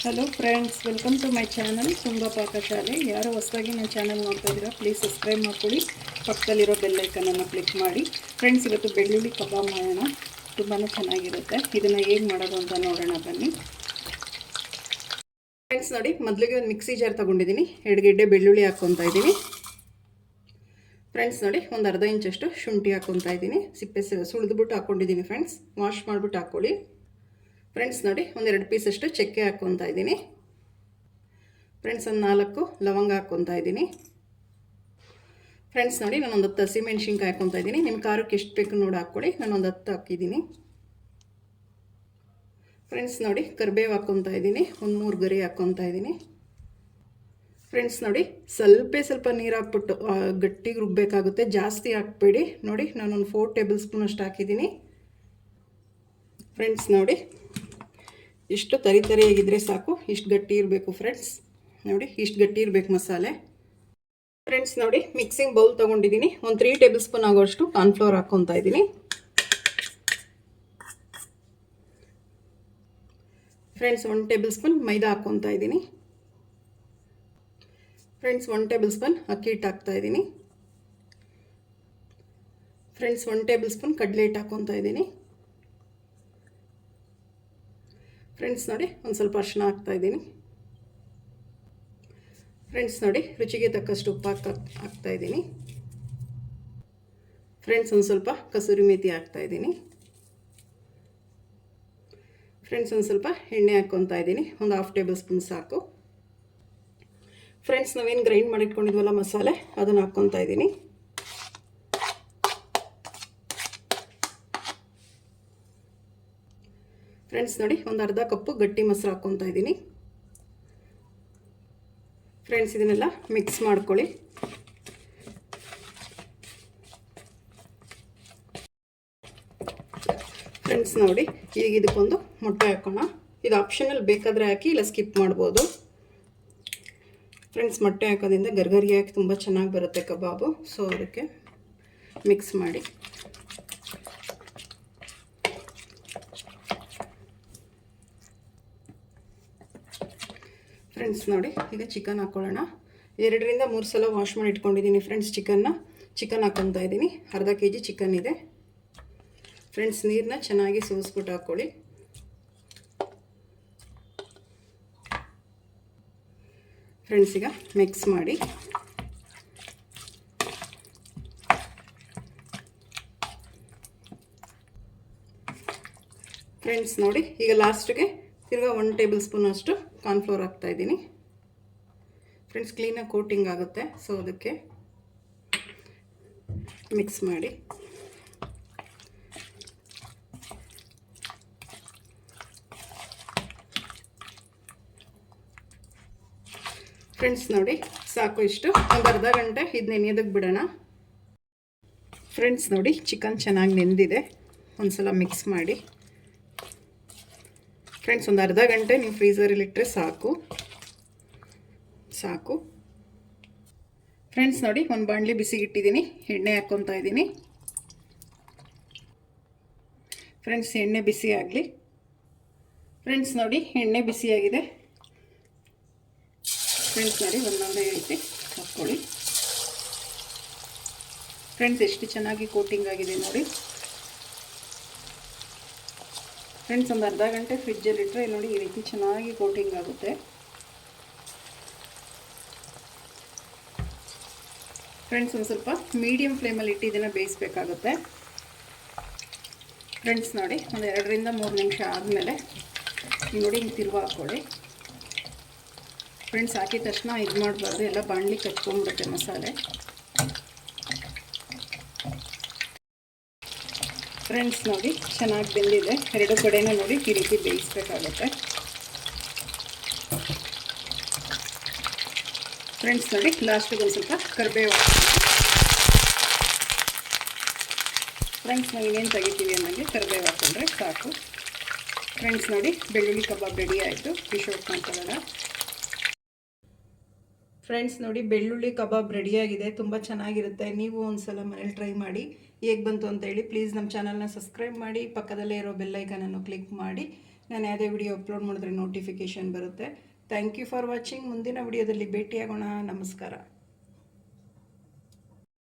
Hello friends, welcome to my channel Tunga Pakashale. ಯಾರು ಹೊಸದಾಗಿ ನನ್ನ ಚಾನಲ್ ನೋಡ್ತಾ ಇದ್ದೀರಾ ಪ್ಲೀಸ್ ಸಬ್ಸ್ಕ್ರೈಬ್ ಮಾಡ್ಕೊಳ್ಳಿ, ಪಕ್ಕದಲ್ಲಿರೋ ಬೆಲ್ ಐಕನನ್ನು ಕ್ಲಿಕ್ ಮಾಡಿ. ಫ್ರೆಂಡ್ಸ್, ಇವತ್ತು ಬೆಳ್ಳುಳ್ಳಿ ಕಬಾಬ್ ಮಾಡೋಣ. ತುಂಬಾ ಚೆನ್ನಾಗಿರುತ್ತೆ. ಇದನ್ನು ಹೇಗೆ ಮಾಡೋದು ಅಂತ ನೋಡೋಣ ಬನ್ನಿ. ಫ್ರೆಂಡ್ಸ್ ನೋಡಿ, ಮೊದಲಿಗೆ ಒಂದು ಮಿಕ್ಸಿ ಜಾರ್ ತೊಗೊಂಡಿದ್ದೀನಿ. 2 ಗೆಡ್ಡೆ ಬೆಳ್ಳುಳ್ಳಿ ಹಾಕ್ಕೊತಾ ಇದ್ದೀನಿ. ಫ್ರೆಂಡ್ಸ್ ನೋಡಿ, ಒಂದು ಅರ್ಧ ಇಂಚಷ್ಟು ಶುಂಠಿ ಹಾಕ್ಕೊತಾ ಇದ್ದೀನಿ. ಸಿಪ್ಪೆ ಸುಳಿದ್ಬಿಟ್ಟು ಹಾಕ್ಕೊಂಡಿದ್ದೀನಿ. ಫ್ರೆಂಡ್ಸ್, ವಾಶ್ ಮಾಡಿಬಿಟ್ಟು ಹಾಕ್ಕೊಳ್ಳಿ. ಫ್ರೆಂಡ್ಸ್ ನೋಡಿ, ಒಂದು 2 ಪೀಸಷ್ಟು ಚಕ್ಕೆ ಹಾಕ್ಕೊತಾ ಇದ್ದೀನಿ. ಫ್ರೆಂಡ್ಸ್, ಒಂದು 4 ಲವಂಗ ಹಾಕ್ಕೊತಾ ಇದ್ದೀನಿ. ಫ್ರೆಂಡ್ಸ್ ನೋಡಿ, ನಾನು ಒಂದು 10 ಹಸಿಮೆಣ್ಸಿನ್ಕಾಯಿ ಹಾಕ್ಕೊತಾ ಇದ್ದೀನಿ. ನಿಮ್ಮ ಖಾರಕ್ಕೆ ಎಷ್ಟು ಬೇಕು ನೋಡಿ ಹಾಕ್ಕೊಳ್ಳಿ. ನಾನು ಒಂದು 10 ಹಾಕಿದ್ದೀನಿ. ಫ್ರೆಂಡ್ಸ್ ನೋಡಿ, ಕರಿಬೇವು ಹಾಕ್ಕೊತಾ ಇದ್ದೀನಿ. ಒಂದು 3 ಗರಿ ಹಾಕ್ಕೊತಾ ಇದ್ದೀನಿ. ಫ್ರೆಂಡ್ಸ್ ನೋಡಿ, ಸ್ವಲ್ಪ ನೀರು ಹಾಕ್ಬಿಟ್ಟು ಗಟ್ಟಿಗೆ ರುಬ್ಬಬೇಕಾಗುತ್ತೆ, ಜಾಸ್ತಿ ಹಾಕ್ಬೇಡಿ. ನೋಡಿ, ನಾನೊಂದು 4 ಟೇಬಲ್ ಸ್ಪೂನ್ ಅಷ್ಟು ಹಾಕಿದ್ದೀನಿ. ಫ್ರೆಂಡ್ಸ್ ನೋಡಿ, ಇಷ್ಟು ತರಿಯಾಗಿದ್ದರೆ ಸಾಕು. ಇಷ್ಟು ಗಟ್ಟಿ ಇರಬೇಕು. ಫ್ರೆಂಡ್ಸ್ ನೋಡಿ, ಇಷ್ಟು ಗಟ್ಟಿ ಇರಬೇಕು ಮಸಾಲೆ. ಫ್ರೆಂಡ್ಸ್ ನೋಡಿ, ಮಿಕ್ಸಿಂಗ್ ಬೌಲ್ ತೊಗೊಂಡಿದ್ದೀನಿ. ಒಂದು 3 ಟೇಬಲ್ ಸ್ಪೂನ್ ಆಗೋಷ್ಟು ಕಾರ್ನ್ಫ್ಲವರ್ ಹಾಕ್ಕೊತಾ ಇದ್ದೀನಿ. ಫ್ರೆಂಡ್ಸ್, 1 ಟೇಬಲ್ ಸ್ಪೂನ್ ಮೈದಾ ಹಾಕ್ಕೊತಾ ಇದ್ದೀನಿ. ಫ್ರೆಂಡ್ಸ್, 1 ಟೇಬಲ್ ಸ್ಪೂನ್ ಅಕ್ಕಿ ಹಿಟ್ಟು ಹಾಕ್ತಾ ಇದ್ದೀನಿ. ಫ್ರೆಂಡ್ಸ್, 1 ಟೇಬಲ್ ಸ್ಪೂನ್ ಕಡಲೆ ಹಿಟ್ಟು ಹಾಕ್ಕೊತಾ ಇದ್ದೀನಿ. ಫ್ರೆಂಡ್ಸ್ ನೋಡಿ, ಒಂದು ಸ್ವಲ್ಪ ಅರಿಶಿನ ಹಾಕ್ತಾ ಇದ್ದೀನಿ. ಫ್ರೆಂಡ್ಸ್ ನೋಡಿ, ರುಚಿಗೆ ತಕ್ಕಷ್ಟು ಉಪ್ಪು ಹಾಕ್ತಾ ಇದ್ದೀನಿ. ಫ್ರೆಂಡ್ಸ್, ಒಂದು ಸ್ವಲ್ಪ ಕಸೂರಿ ಮೇಥಿ ಹಾಕ್ತಾ ಇದ್ದೀನಿ. ಫ್ರೆಂಡ್ಸ್, ಒಂದು ಸ್ವಲ್ಪ ಎಣ್ಣೆ ಹಾಕ್ಕೊತಾ ಇದ್ದೀನಿ. ಒಂದು 1/2 ಟೇಬಲ್ ಸ್ಪೂನ್ ಸಾಕು. ಫ್ರೆಂಡ್ಸ್, ನಾವೇನು ಗ್ರೈಂಡ್ ಮಾಡಿಟ್ಕೊಂಡಿದ್ವಲ್ಲ ಮಸಾಲೆ, ಅದನ್ನು ಹಾಕ್ಕೊತಾ ಇದ್ದೀನಿ. ಫ್ರೆಂಡ್ಸ್ ನೋಡಿ, ಒಂದು ಅರ್ಧ ಕಪ್ಪು ಗಟ್ಟಿ ಮೊಸರು ಹಾಕ್ಕೊತಾ ಇದ್ದೀನಿ. ಫ್ರೆಂಡ್ಸ್, ಇದನ್ನೆಲ್ಲ ಮಿಕ್ಸ್ ಮಾಡ್ಕೊಳ್ಳಿ. ಫ್ರೆಂಡ್ಸ್ ನೋಡಿ, ಈಗ ಇದಕ್ಕೊಂದು ಮೊಟ್ಟೆ ಹಾಕೋಣ. ಇದು ಆಪ್ಷನಲ್, ಬೇಕಾದರೆ ಹಾಕಿ, ಇಲ್ಲ ಸ್ಕಿಪ್ ಮಾಡ್ಬೋದು. ಫ್ರೆಂಡ್ಸ್, ಮೊಟ್ಟೆ ಹಾಕೋದ್ರಿಂದ ಗರ್ಗರಿ ಹಾಕಿ ತುಂಬ ಚೆನ್ನಾಗಿ ಬರುತ್ತೆ ಕಬಾಬು. ಸೊ ಅದಕ್ಕೆ ಮಿಕ್ಸ್ ಮಾಡಿ. ಫ್ರೆಂಡ್ಸ್ ನೋಡಿ, ಈಗ ಚಿಕನ್ ಹಾಕ್ಕೊಳ್ಳೋಣ. 2 ರಿಂದ 3 ಸಲ ವಾಶ್ ಮಾಡಿ ಇಟ್ಕೊಂಡಿದ್ದೀನಿ. ಫ್ರೆಂಡ್ಸ್, ಚಿಕನ್ ಹಾಕ್ಕೊತಾ ಇದ್ದೀನಿ. ಅರ್ಧ kg ಚಿಕನ್ ಇದೆ. ಫ್ರೆಂಡ್ಸ್, ನೀರನ್ನ ಚೆನ್ನಾಗಿ ಸೋಸ್ಬಿಟ್ಟು ಹಾಕ್ಕೊಳ್ಳಿ. ಫ್ರೆಂಡ್ಸ್, ಈಗ ಮಿಕ್ಸ್ ಮಾಡಿ. ಫ್ರೆಂಡ್ಸ್ ನೋಡಿ, ಈಗ ಲಾಸ್ಟ್ಗೆ ತಿರ್ಗಾ 1 ಟೇಬಲ್ ಸ್ಪೂನ್ ಅಷ್ಟು ಕಾರ್ನ್ಫ್ಲವರ್ ಹಾಕ್ತಾ ಇದ್ದೀನಿ. ಫ್ರೆಂಡ್ಸ್, ಕ್ಲೀನಾಗಿ ಕೋಟಿಂಗ್ ಆಗುತ್ತೆ. ಸೊ ಅದಕ್ಕೆ ಮಿಕ್ಸ್ ಮಾಡಿ. ಫ್ರೆಂಡ್ಸ್ ನೋಡಿ, ಸಾಕು ಇಷ್ಟು. ಒಂದು ಅರ್ಧ ಗಂಟೆ ಇದು ನೆನೆಯೋದಕ್ಕೆ ಬಿಡೋಣ. ಫ್ರೆಂಡ್ಸ್ ನೋಡಿ, ಚಿಕನ್ ಚೆನ್ನಾಗಿ ನೆಂದಿದೆ. ಒಂದು ಸಲ ಮಿಕ್ಸ್ ಮಾಡಿ. ಫ್ರೆಂಡ್ಸ್, ಒಂದು ಅರ್ಧ ಗಂಟೆ ನೀವು ಫ್ರೀಝರಲ್ಲಿ ಇಟ್ಟರೆ ಸಾಕು. ಫ್ರೆಂಡ್ಸ್ ನೋಡಿ, ಒಂದು ಬಾಣಲಿ ಬಿಸಿಗೆ ಇಟ್ಟಿದ್ದೀನಿ. ಎಣ್ಣೆ ಹಾಕ್ಕೊತಾ ಇದ್ದೀನಿ. ಫ್ರೆಂಡ್ಸ್, ಎಣ್ಣೆ ಬಿಸಿ ಆಗಲಿ. ಫ್ರೆಂಡ್ಸ್ ನೋಡಿ, ಎಣ್ಣೆ ಬಿಸಿಯಾಗಿದೆ. ಫ್ರೆಂಡ್ಸ್ ನೋಡಿ, ಒಂದೊಂದೇ ರೀತಿ ಹಾಕ್ಕೊಳ್ಳಿ. ಫ್ರೆಂಡ್ಸ್, ಎಷ್ಟು ಚೆನ್ನಾಗಿ ಕೋಟಿಂಗ್ ಆಗಿದೆ ನೋಡಿ. ಫ್ರೆಂಡ್ಸ್, ಒಂದು ಅರ್ಧ ಗಂಟೆ ಫ್ರಿಜ್ಜಲ್ಲಿ ಇಟ್ಟರೆ ನೋಡಿ, ಈ ರೀತಿ ಚೆನ್ನಾಗಿ ಕೋಟಿಂಗ್ ಆಗುತ್ತೆ. ಫ್ರೆಂಡ್ಸ್, ಒಂದು ಸ್ವಲ್ಪ ಮೀಡಿಯಮ್ ಫ್ಲೇಮಲ್ಲಿ ಇಟ್ಟು ಇದನ್ನು ಬೇಯಿಸಬೇಕಾಗುತ್ತೆ. ಫ್ರೆಂಡ್ಸ್ ನೋಡಿ, ಒಂದು 2 ರಿಂದ 3 ನಿಮಿಷ ಆದಮೇಲೆ ನೋಡಿ, ಹಿಂಗೆ ತಿರುವು ಹಾಕ್ಕೊಳ್ಳಿ. ಫ್ರೆಂಡ್ಸ್, ಹಾಕಿದ ತಕ್ಷಣ ಇದು ಮಾಡಬಾರ್ದು, ಎಲ್ಲ ಬಾಣಲಿ ಕಚ್ಕೊಂಡ್ಬಿಡುತ್ತೆ ಮಸಾಲೆ. ಫ್ರೆಂಡ್ಸ್ ನೋಡಿ, ಚೆನ್ನಾಗಿ ಬೆಂದಿದೆ. 2 ಕಡೆನೂ ನೋಡಿ ಈ ರೀತಿ ಬೇಯಿಸಬೇಕಾಗುತ್ತೆ. ಫ್ರೆಂಡ್ಸ್ ನೋಡಿ, ಲಾಸ್ಟಿಗೆ ಒಂದು ಸ್ವಲ್ಪ ಕರಿಬೇವು. ಫ್ರೆಂಡ್ಸ್, ನಾವು ಇನ್ನೇನು ತೆಗಿತೀವಿ ಅನ್ನೋಂಗೆ ಕರಿಬೇವು ಹಾಕ್ಕೊಂಡ್ರೆ ಸಾಕು. ಫ್ರೆಂಡ್ಸ್ ನೋಡಿ, ಬೆಳ್ಳುಳ್ಳಿ ಕಬಾಬ್ ರೆಡಿ ಆಯಿತು. ಡಿಶ್ ಔಟ್ ಮಾಡ್ಕೊಳ್ಳೋಣ. ಫ್ರೆಂಡ್ಸ್ ನೋಡಿ, ಬೆಳ್ಳುಳ್ಳಿ ಕಬಾಬ್ ರೆಡಿಯಾಗಿದೆ. ತುಂಬ ಚೆನ್ನಾಗಿರುತ್ತೆ. ನೀವು ಒಂದು ಸಲ ಮನೇಲಿ ಟ್ರೈ ಮಾಡಿ. ಹೇಗೆ ಬಂತು ಅಂತೇಳಿ ಪ್ಲೀಸ್ ನಮ್ಮ ಚಾನಲ್ನ ಸಬ್ಸ್ಕ್ರೈಬ್ ಮಾಡಿ, ಪಕ್ಕದಲ್ಲೇ ಇರೋ ಬೆಲ್ ಐಕನನ್ನು ಕ್ಲಿಕ್ ಮಾಡಿ. ನಾನು ಯಾವುದೇ ವಿಡಿಯೋ ಅಪ್ಲೋಡ್ ಮಾಡಿದ್ರೆ ನೋಟಿಫಿಕೇಷನ್ ಬರುತ್ತೆ. Thank you for watching. ಮುಂದಿನ ವಿಡಿಯೋದಲ್ಲಿ ಭೇಟಿಯಾಗೋಣ. ನಮಸ್ಕಾರ.